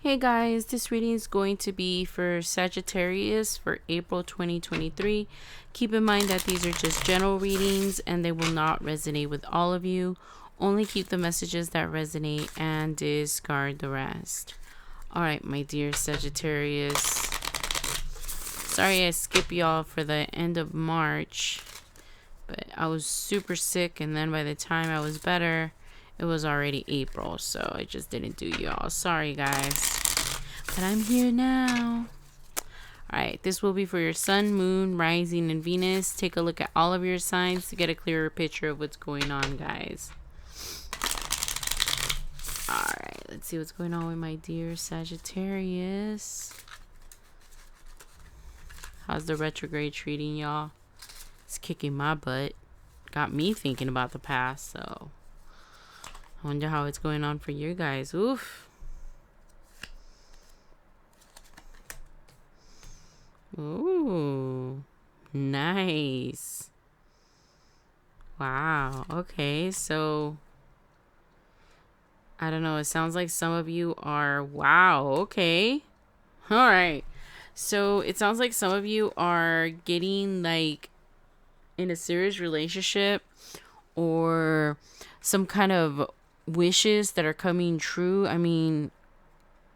Hey guys, this reading is going to be for Sagittarius for April 2023. Keep in mind that these are just general readings and they will not resonate with all of you. Only keep the messages that resonate and discard the rest. Alright, my dear Sagittarius. Sorry I skipped y'all for the end of March, but I was super sick, and then by the time I was better, it was already April, so I just didn't do y'all. Sorry guys. But I'm here now. Alright, this will be for your sun, moon, rising, and Venus. Take a look at all of your signs to get a clearer picture of what's going on, guys. Alright, let's see what's going on with my dear Sagittarius. How's the retrograde treating y'all? It's kicking my butt. Got me thinking about the past, so I wonder how it's going on for you guys. Oof. Ooh, nice. Wow. Okay, so I don't know. It sounds like some of you are, wow, okay. All right. So it sounds like some of you are getting like in a serious relationship or some kind of wishes that are coming true. I mean,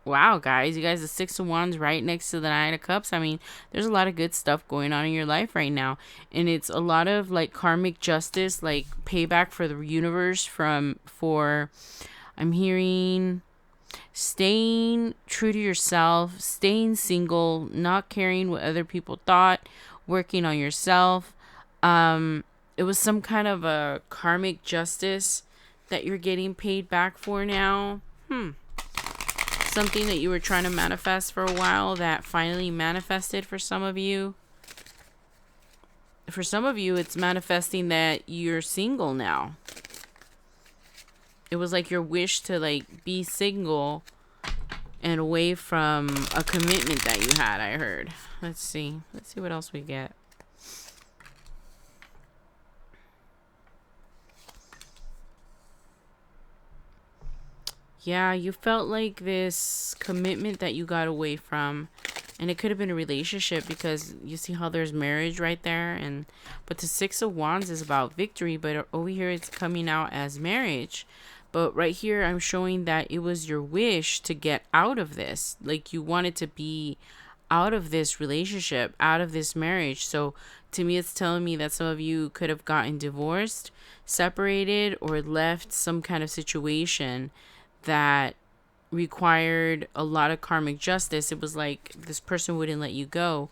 wow, guys, you guys, the Six of Wands right next to the Nine of Cups. I mean, there's a lot of good stuff going on in your life right now. And it's a lot of like karmic justice, like payback for the universe for I'm hearing staying true to yourself, staying single, not caring what other people thought, working on yourself. It was some kind of a karmic justice that you're getting paid back for now. Something that you were trying to manifest for a while that finally manifested for some of you. For some of you, it's manifesting that you're single now. It was like your wish to like be single and away from a commitment that you had, I heard. Let's see what else we get. Yeah, you felt like this commitment that you got away from, and it could have been a relationship because you see how there's marriage right there, but the Six of Wands is about victory, but over here it's coming out as marriage. But right here I'm showing that it was your wish to get out of this. Like you wanted to be out of this relationship, out of this marriage. So to me, it's telling me that some of you could have gotten divorced, separated, or left some kind of situation that required a lot of karmic justice. It was like this person wouldn't let you go,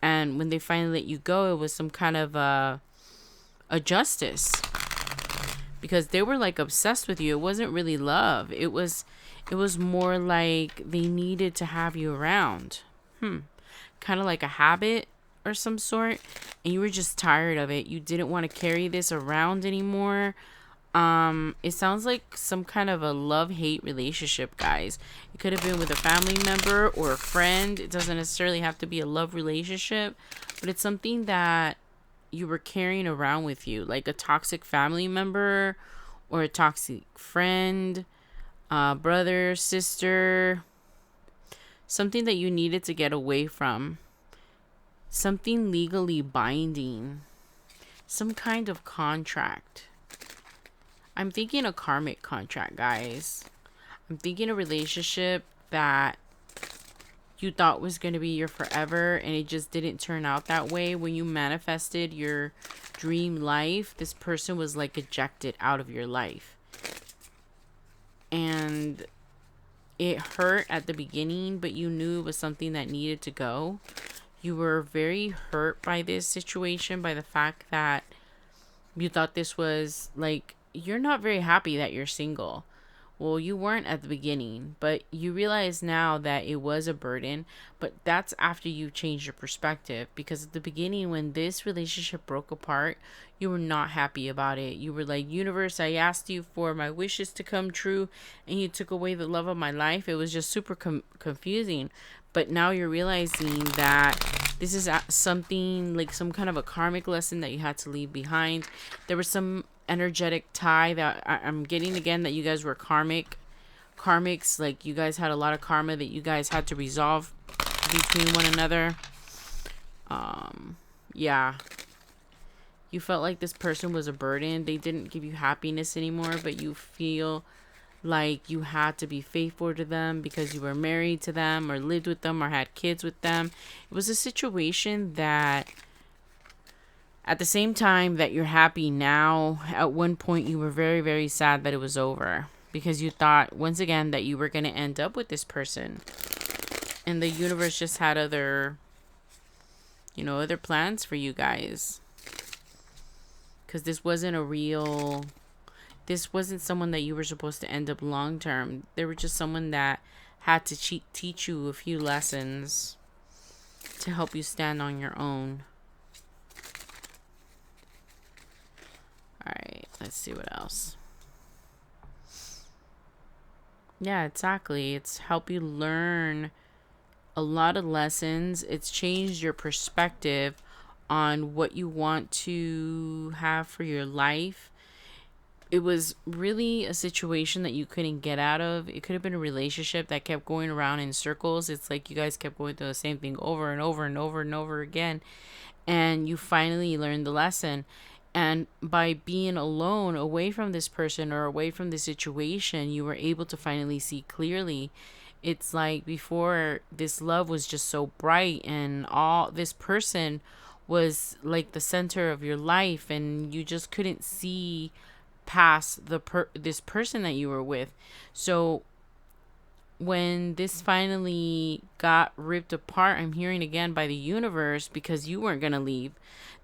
and when they finally let you go, it was some kind of a justice, because they were like obsessed with you. It wasn't really love. It was more like they needed to have you around. Kind of like a habit or some sort, and you were just tired of it. You didn't want to carry this around anymore. It sounds like some kind of a love-hate relationship, guys. It could have been with a family member or a friend. It doesn't necessarily have to be a love relationship, but it's something that you were carrying around with you, like a toxic family member or a toxic friend, brother, sister, something that you needed to get away from, something legally binding, some kind of contract. I'm thinking a karmic contract, guys. I'm thinking a relationship that you thought was going to be your forever, and it just didn't turn out that way. When you manifested your dream life, this person was like ejected out of your life. And it hurt at the beginning, but you knew it was something that needed to go. You were very hurt by this situation, by the fact that you thought this was like, you're not very happy that you're single. Well, you weren't at the beginning, but you realize now that it was a burden. But that's after you changed your perspective, because at the beginning, when this relationship broke apart, you were not happy about it. You were like, universe, I asked you for my wishes to come true, and you took away the love of my life. It was just super confusing. But now you're realizing that this is something like some kind of a karmic lesson that you had to leave behind. There was some energetic tie that I'm getting again, that you guys were karmic karmics, like you guys had a lot of karma that you guys had to resolve between one another. Yeah, you felt like this person was a burden. They didn't give you happiness anymore, but you feel like you had to be faithful to them because you were married to them or lived with them or had kids with them. It was a situation that at the same time that you're happy now, at one point you were very, very sad that it was over because you thought once again that you were going to end up with this person. And the universe just had other, other plans for you guys. Because this wasn't someone that you were supposed to end up long term. They were just someone that had to teach you a few lessons to help you stand on your own. Alright, let's see what else. Yeah, exactly. It's helped you learn a lot of lessons. It's changed your perspective on what you want to have for your life. It was really a situation that you couldn't get out of. It could have been a relationship that kept going around in circles. It's like you guys kept going through the same thing over and over and over and over again. And you finally learned the lesson. And by being alone, away from this person or away from the situation, you were able to finally see clearly. It's like before, this love was just so bright and all this person was like the center of your life, and you just couldn't see past this person that you were with. So when this finally got ripped apart, I'm hearing again by the universe, because you weren't going to leave.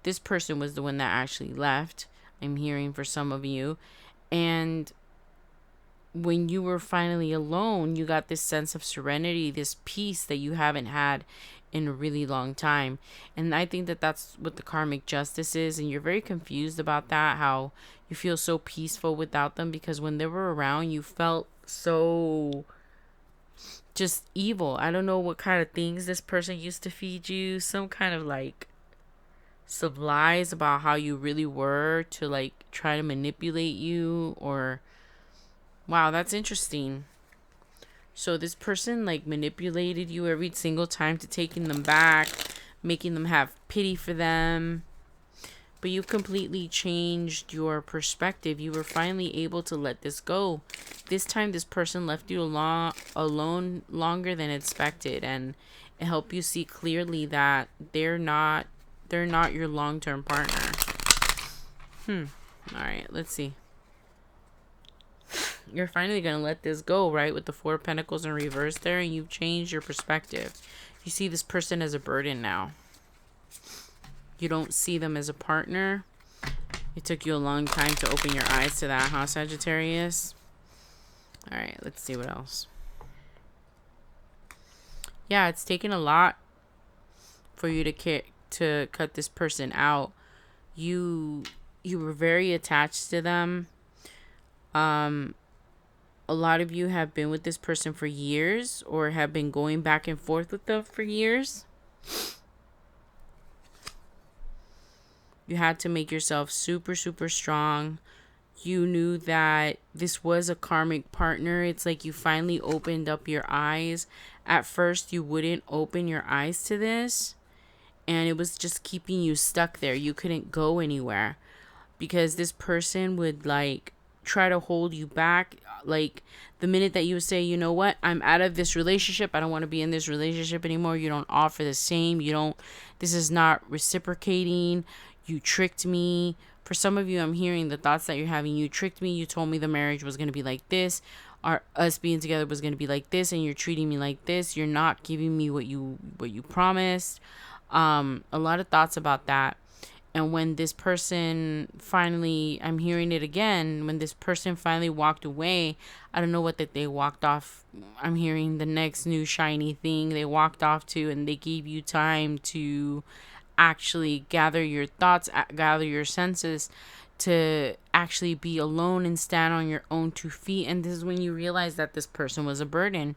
This person was the one that actually left. I'm hearing for some of you. And when you were finally alone, you got this sense of serenity, this peace that you haven't had in a really long time. And I think that that's what the karmic justice is. And you're very confused about that, how you feel so peaceful without them, because when they were around, you felt so just evil. I don't know what kind of things this person used to feed you. Some kind of like some lies about how you really were to like try to manipulate you. Or wow, that's interesting. So this person like manipulated you every single time to taking them back, making them have pity for them. But you completely changed your perspective. You were finally able to let this go. This time this person left you alone longer than expected, and it helped you see clearly that they're not your long-term partner. All right, let's see. You're finally going to let this go, right? With the Four of Pentacles in reverse there, and you've changed your perspective. You see this person as a burden now. You don't see them as a partner. It took you a long time to open your eyes to that, huh, Sagittarius? All right, let's see what else. Yeah, it's taken a lot for you to cut this person out. You were very attached to them. A lot of you have been with this person for years, or have been going back and forth with them for years. You had to make yourself super, super strong. You knew that this was a karmic partner. It's like you finally opened up your eyes. At first, you wouldn't open your eyes to this, and it was just keeping you stuck there. You couldn't go anywhere because this person would like try to hold you back. Like the minute that you would say, you know what, I'm out of this relationship, I don't want to be in this relationship anymore, you don't offer the same, this is not reciprocating, you tricked me. For some of you, I'm hearing the thoughts that you're having. You tricked me, you told me the marriage was going to be like this, us being together was going to be like this, and you're treating me like this, you're not giving me what you promised. A lot of thoughts about that. And when this person finally, I'm hearing it again, when this person finally walked away, I don't know what that they walked off. I'm hearing the next new shiny thing they walked off to, and they gave you time to actually gather your thoughts, gather your senses, to actually be alone and stand on your own 2 feet. And this is when you realize that this person was a burden,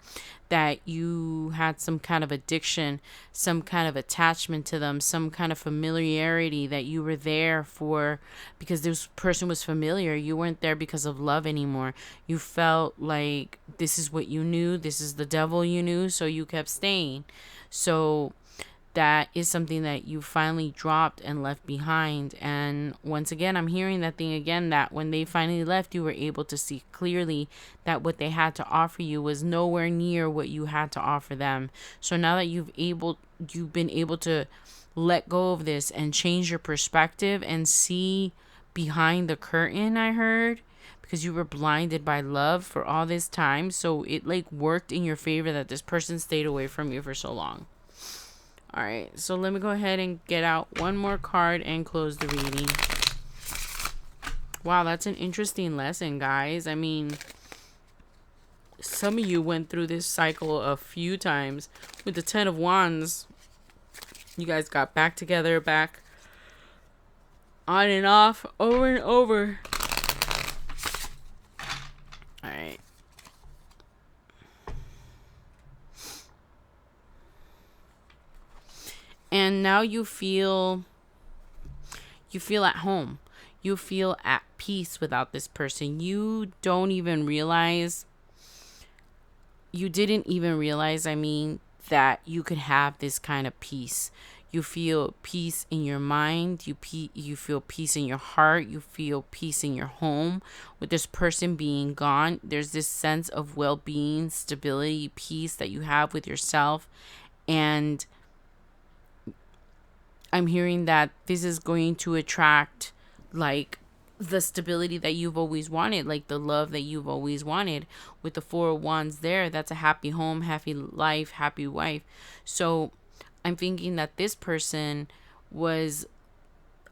that you had some kind of addiction, some kind of attachment to them, some kind of familiarity, that you were there for because this person was familiar. You weren't there because of love anymore. You felt like this is what you knew, this is the devil you knew, so you kept staying. So that is something that you finally dropped and left behind. And once again, I'm hearing that thing again, that when they finally left, you were able to see clearly that what they had to offer you was nowhere near what you had to offer them. So now that you've been able to let go of this and change your perspective and see behind the curtain, I heard, because you were blinded by love for all this time. So it like worked in your favor that this person stayed away from you for so long. All right, so let me go ahead and get out one more card and close the reading. Wow, that's an interesting lesson, guys. I mean, some of you went through this cycle a few times. With the 10 of Wands, you guys got back together, back on and off, over and over. All right. And now you feel at home. You feel at peace without this person. You didn't even realize, I mean, that you could have this kind of peace. You feel peace in your mind. You feel peace in your heart. You feel peace in your home. With this person being gone, there's this sense of well-being, stability, peace that you have with yourself. And I'm hearing that this is going to attract like the stability that you've always wanted, like the love that you've always wanted. With the 4 of Wands there, that's a happy home, happy life, happy wife. So I'm thinking that this person was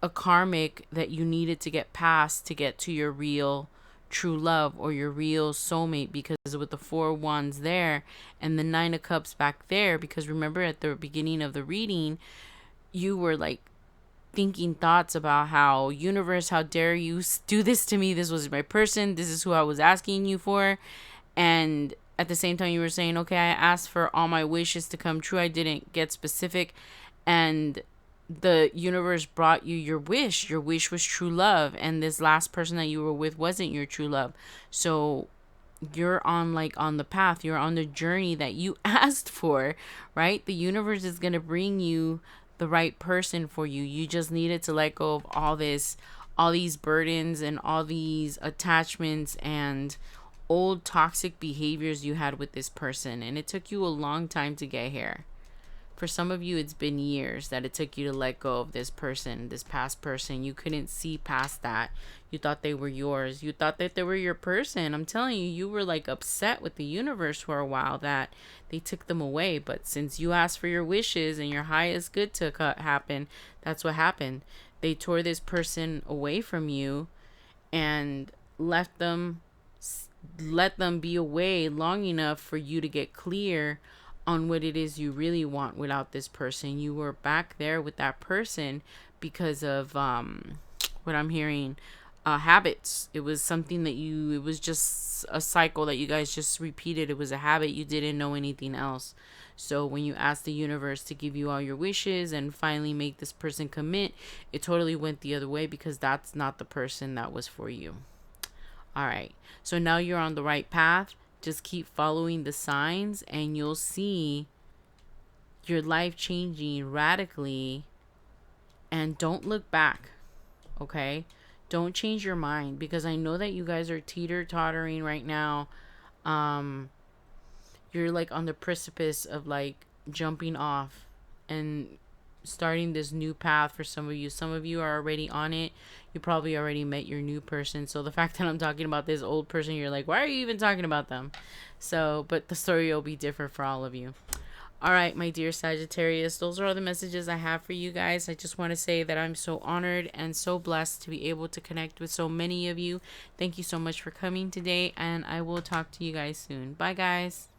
a karmic that you needed to get past to get to your real true love or your real soulmate, because with the 4 of Wands there and the 9 of Cups back there, because remember at the beginning of the reading, you were like thinking thoughts about how, universe, how dare you do this to me? This was my person. This is who I was asking you for. And at the same time, you were saying, okay, I asked for all my wishes to come true. I didn't get specific. And the universe brought you your wish. Your wish was true love. And this last person that you were with wasn't your true love. So you're on the path. You're on the journey that you asked for, right? The universe is going to bring you the right person for you. You just needed to let go of all these burdens and all these attachments and old toxic behaviors you had with this person. And it took you a long time to get here. For some of you, it's been years that it took you to let go of this person, this past person. You couldn't see past that. You thought they were yours. You thought that they were your person. I'm telling you, you were like upset with the universe for a while that they took them away. But since you asked for your wishes and your highest good to happen, that's what happened. They tore this person away from you and let them be away long enough for you to get clear on what it is you really want without this person. You were back there with that person because of what I'm hearing, habits. It was something that it was just a cycle that you guys just repeated. It was a habit. You didn't know anything else. So when you asked the universe to give you all your wishes and finally make this person commit, it totally went the other way, because that's not the person that was for you. All right. So now you're on the right path. Just keep following the signs and you'll see your life changing radically. And don't look back, okay? Don't change your mind, because I know that you guys are teeter-tottering right now. You're like on the precipice of like jumping off and starting this new path for some of you. Some of you are already on it. You probably already met your new person. So the fact that I'm talking about this old person, you're like, why are you even talking about them? So, but the story will be different for all of you. All right, my dear Sagittarius, those are all the messages I have for you guys. I just want to say that I'm so honored and so blessed to be able to connect with so many of you. Thank you so much for coming today, and I will talk to you guys soon. Bye, guys.